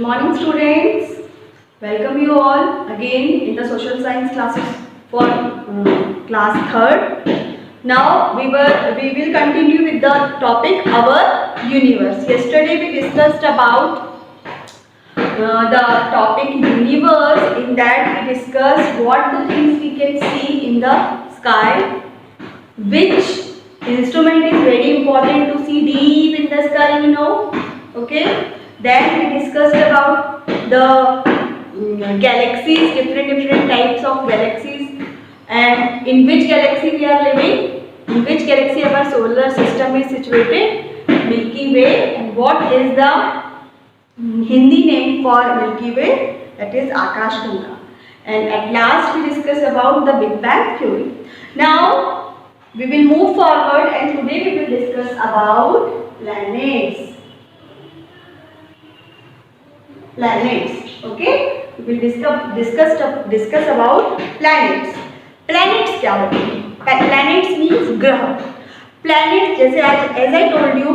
morning, students. Welcome you all again in the social science classes for class 3rd. Now we will continue with the topic our universe. Yesterday we discussed about the topic universe. In that we discussed what the things we can see in the sky, which instrument is very important to see deep in the sky, you know. Okay. Then we discussed about the galaxies, different types of galaxies, and in which galaxy we are living, in which galaxy our solar system is situated, Milky Way, and what is the Hindi name for Milky Way, that is Akash Ganga. And at last we discussed about the Big Bang theory. Now we will move forward and today we will discuss about planets. Okay, we will discuss about planets. Planets क्या होते हैं? Planets means ग्रह. Planet जैसे as I told you,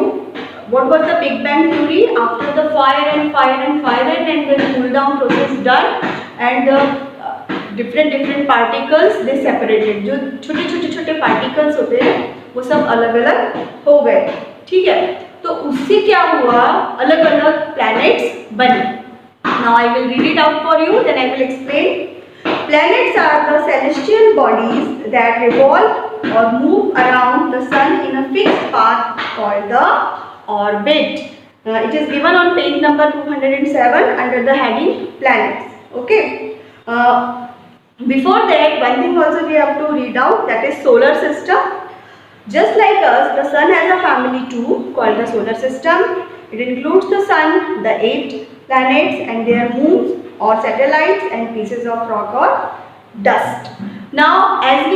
what was the Big Bang theory? After the fire and then cool down process done, and the different particles they separated. जो छोटे particles होते हैं वो सब अलग हो गए. ठीक है, तो उससे क्या हुआ, अलग planets बने. Now I will read it out for you, then I will explain. Planets are the celestial bodies that revolve or move around the sun in a fixed path called the orbit. It is given on page number 207 under the heading planets. Okay. Before that, one thing also we have to read out, that is solar system. Just like us, the sun has a family too called the solar system. It includes the sun, the 8 planets and their moons or satellites and pieces of rock or dust. Now as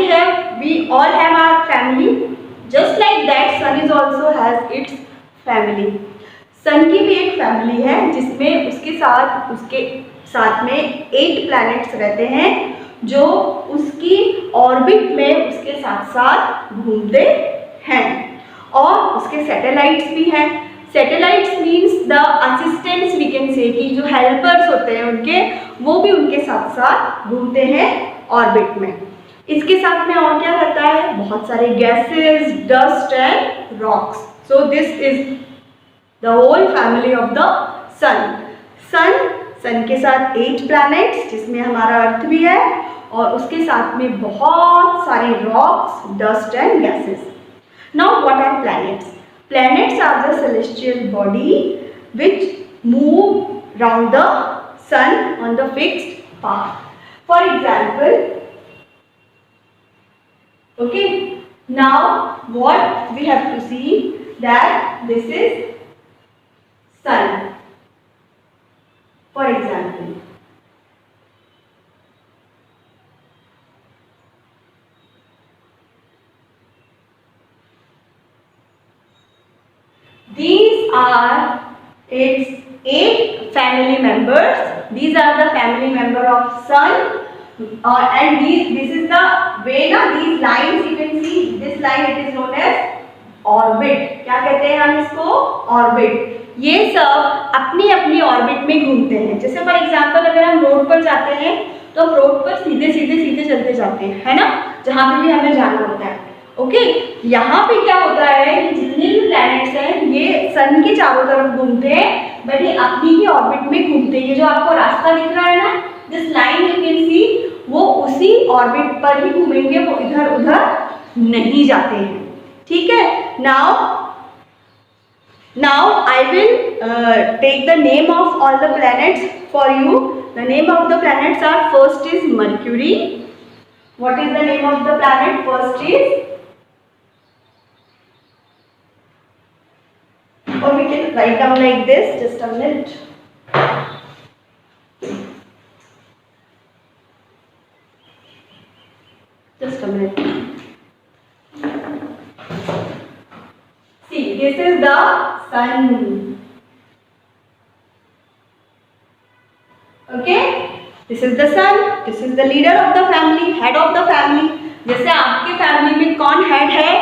we all have our family, just like that sun is also has its family. सन की भी एक family है जिसमें उसके साथ में 8 planets रहते हैं जो उसकी ऑर्बिट में उसके साथ घूमते हैं, और उसके सैटेलाइट्स भी हैं. Satellites means the assistants we can say, कि जो हेल्पर्स होते हैं उनके, वो भी उनके साथ घूमते हैं ऑर्बिट में. इसके साथ में और क्या रहता है, बहुत सारे gases, dust and rocks. So this is the whole family of the sun. Sun के साथ 8 प्लैनेट्स जिसमें हमारा अर्थ भी है, और उसके साथ में बहुत सारे rocks, dust and gases. Now what are planets? Planets are the celestial body which move round the sun on the fixed path. For example, okay, now what we have to see, that this is sun. For example, these are its 8 family members. These are the family member of sun, and this is the way ना, these lines you can see, this line it is known as orbit. क्या कहते हैं हम इसको? Orbit. ये सब अपनी orbit में घूमते हैं. जैसे फॉर एग्जाम्पल अगर हम रोड पर जाते हैं तो हम रोड पर सीधे चलते जाते हैं, है ना, जहाँ पे भी हमें जाना होता है. ओके, यहाँ पे क्या होता है, जितने भी प्लैनेट्स हैं ये सन के चारों तरफ घूमते हैं, बट ये अपनी ही ऑर्बिट में घूमते हैं. ये जो आपको रास्ता दिख रहा है ना, this line you can see, वो उसी ऑर्बिट पर ही घूमेंगे, वो इधर उधर नहीं जाते हैं. ठीक है. Now I will take the name of all the planets for you. The name of the planets are, first is Mercury. What is the name of the planet? First is, or we can write down like this, just a minute. Just a minute. See, this is the sun. Okay, this is the sun. This is the leader of the family, head of the family. जैसे आपके family में कौन head है,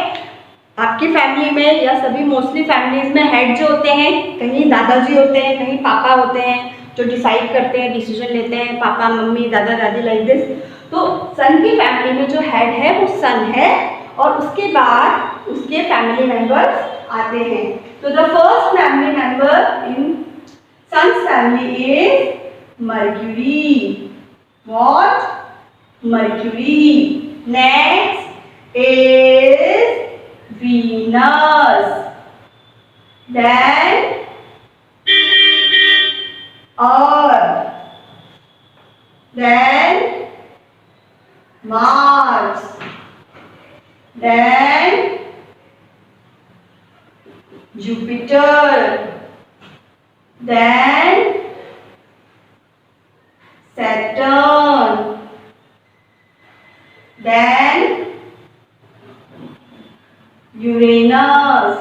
आपकी family में या सभी mostly families में हेड जो होते हैं, कहीं दादाजी होते हैं, कहीं पापा होते हैं, जो डिसाइड करते हैं, डिसीजन लेते हैं, पापा मम्मी दादा दादी लाइक दिस। तो सन की फैमिली में जो हेड है वो सन है और उसके बाद उसके फैमिली मेंबर्स आते हैं। तो the first family member in Sun's family is Mercury. What? Mercury. Next is Venus, then Earth, then Mars, then Jupiter, then Saturn, then Uranus,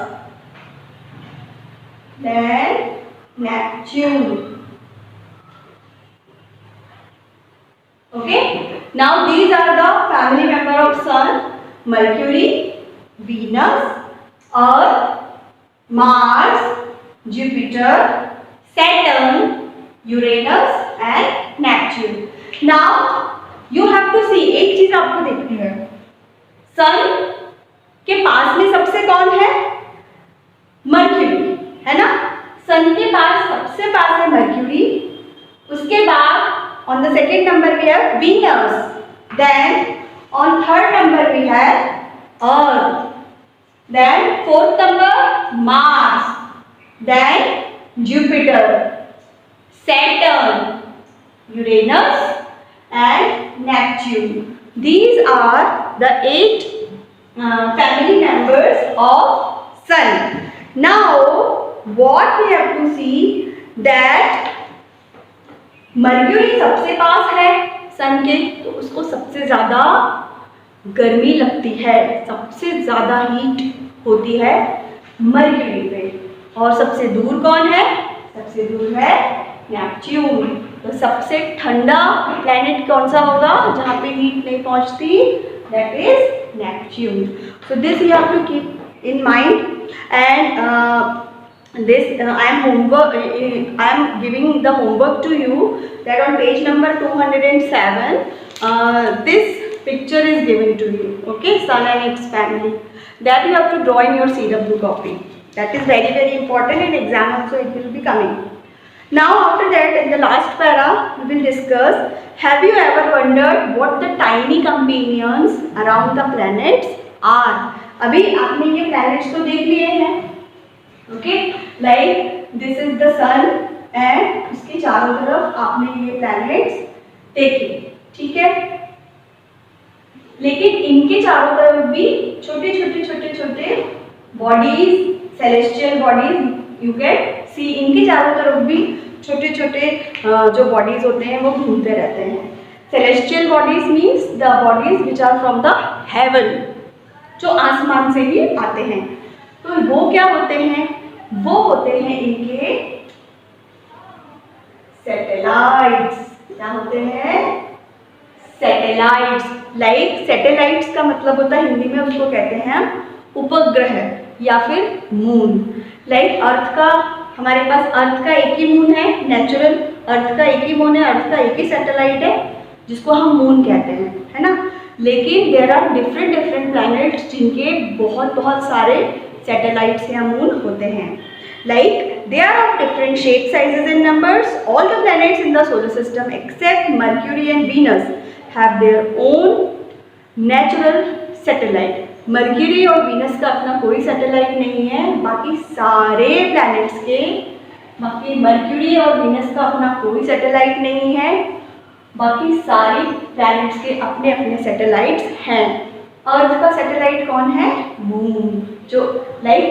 then Neptune. Okay, now these are the family member of Sun: Mercury, Venus, Earth, Mars, Jupiter, Saturn, Uranus and Neptune. Now you have to see, एक चीज आपको देखनी है, Sun के पास में सबसे कौन है? मर्क्यूरी, है ना? सन के पास सबसे पास है मर्क्यूरी, उसके बाद on the second number we have Venus, then on third number we have Earth, then fourth number Mars, then Jupiter, Saturn, Uranus and Neptune. These are the 8 family members of Sun. Now what we have to see that mercury सबसे पास है सन के, तो उसको सबसे ज़्यादा गर्मी लगती है, सबसे ज़्यादा हीट होती है मर्क्यूरी पे. और सबसे दूर कौन है? सबसे दूर है नेपच्यून. तो सबसे ठंडा प्लैनेट कौन सा होगा जहाँ पे हीट नहीं पहुँचती? That is Neptune. So this you have to keep in mind, and this I am giving the homework to you, that on page number 207 this picture is given to you. Okay, Sun and its family, that you have to draw in your CW copy. That is very very important. In exam also it will be coming. Now after that, in the last para we will discuss, have you ever wondered what the tiny companions around the planets are? अभी आपने ये planets तो देख लिए हैं, okay? Like this is the sun and उसके चारों तरफ आपने ये planets देखे, ठीक है? लेकिन इनके चारों तरफ भी छोटे छोटे छोटे छोटे bodies, celestial bodies you can see. इनके चारों तरफ भी छोटे छोटे जो बॉडीज होते हैं वो घूमते रहते हैं. Celestial bodies means the bodies which are from the heaven, जो आसमान से ही आते हैं. तो वो क्या होते हैं? वो होते हैं इनके सैटेलाइट्स. क्या होते हैं? सैटेलाइट्स. लाइक सैटेलाइट्स का मतलब होता है हिंदी में उसको कहते हैं उपग्रह या फिर मून. लाइक अर्थ का, हमारे पास अर्थ का एक ही मून है, नेचुरल अर्थ का एक ही मून है, अर्थ का एक ही सैटेलाइट है जिसको हम मून कहते हैं, है ना? लेकिन there are different different planets जिनके बहुत बहुत सारे सैटेलाइट्स या मून होते हैं. Like they are of different shape, sizes and numbers. All the planets in the solar system except Mercury and Venus have their own natural satellite. Mercury और Venus का अपना कोई सैटेलाइट नहीं है, बाकी सारे प्लैनेट्स के, बाकी मर्क्यूरी और वीनस का अपना कोई सैटेलाइट नहीं है, बाकी सारे प्लैनेट्स के अपने अपने सैटेलाइट्स हैं. अर्थ का सैटेलाइट कौन है? मून. जो like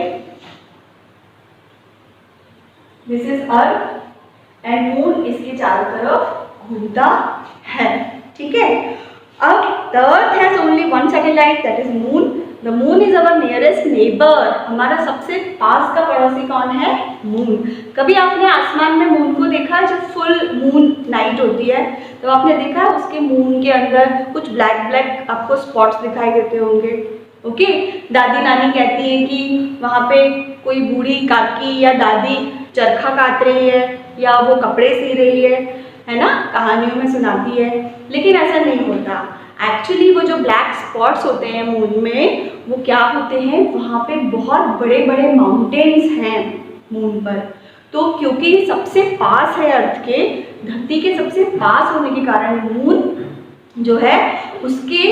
this is earth and moon इसके चारों तरफ घूमता है, ठीक है? अब the earth has only one satellite, that is moon. The moon is our nearest neighbor. हमारा सबसे पास का पड़ोसी कौन है? मून. कभी आपने आसमान में मून को देखा? जब फुल मून नाइट होती है तो आपने देखा उसके मून के अंदर कुछ ब्लैक ब्लैक आपको स्पॉट्स दिखाई देते होंगे. ओके, दादी नानी कहती है कि वहाँ पे कोई बूढ़ी काकी या दादी चरखा काट रही है, या वो कपड़े सी रही है ना, कहानियों में सुनाती है, लेकिन ऐसा नहीं होता। एक्चुअली वो जो ब्लैक स्पॉट्स होते हैं मून में, वो क्या होते हैं, वहाँ पे बहुत बड़े बड़े माउंटेन्स हैं मून पर। तो क्योंकि सबसे पास है अर्थ के, धरती के सबसे पास होने के कारण मून जो है उसके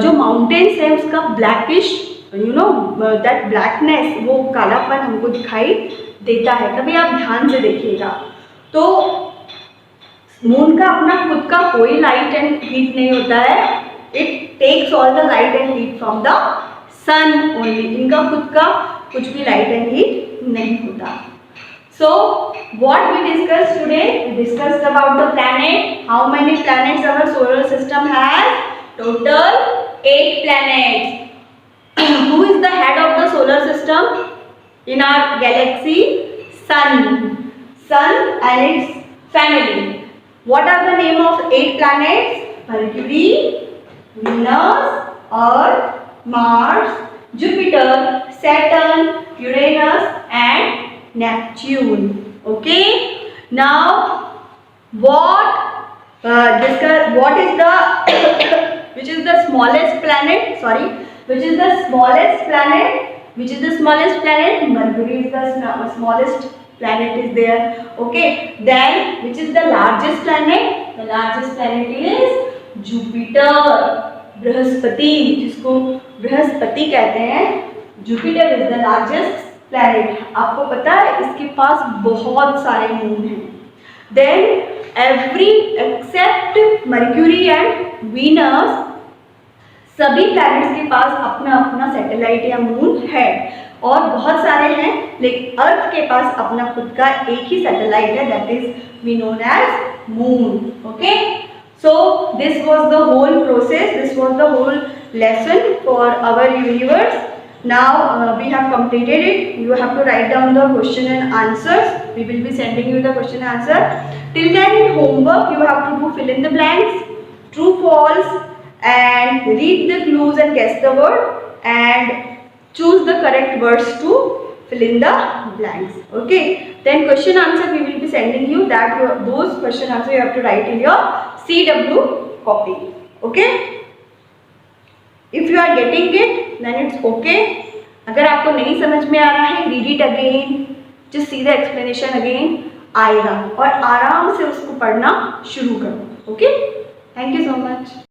जो माउंटेन्स है उसका ब्लैकिश दैट ब्लैकनेस, वो कालापन हमको दिखाई देता है। कभी आप ध्यान से देखिएगा तो मून का अपना खुद का कोई लाइट एंड हीट नहीं होता है, it takes all the light and heat from the sun only. इनका खुद का कुछ भी लाइट एंड हीट नहीं होता। So what we discussed today? We discussed about the planet. How many planets our solar system has? Total 8 planets. Who is the head of the solar system in our galaxy? Sun. Sun and its family. What are the name of 8 planets? Mercury, Venus, Earth, Mars, Jupiter, Saturn, Uranus and Neptune. Okay. Now, what is the which is the smallest planet? Sorry, which is the smallest planet? Which is the smallest planet? Mercury is the smallest planet is there. Okay. Then, which is the largest planet? The largest planet is Jupiter. Brihaspati, जिसको बृहस्पति कहते हैं, Jupiter is the largest planet. आपको पता है इसके पास बहुत सारे मून हैं। Then every except Mercury and Venus, सभी प्लैनेट्स के पास अपना अपना सैटेलाइट या मून है, और बहुत सारे हैं, लेकिन अर्थ के पास अपना खुद का एक ही सैटेलाइट है, that is we known as moon. Okay, so this was the whole process, this was the whole lesson for our universe. Now we have completed it. You have to write down the question and answers. We will be sending you the question and answer. Till then in homework you have to do fill in the blanks, true, false, and read the clues and guess the word and choose the correct words to fill in the blanks. Okay. Then question answer we will be sending you, that those question answer you have to write in your CW copy. Okay. If you are getting it, then it's okay. अगर आपको नहीं समझ में आ रहा है, read it again, just see the explanation again, आएगा, और आराम से उसको पढ़ना शुरू करो. Okay? Thank you so much.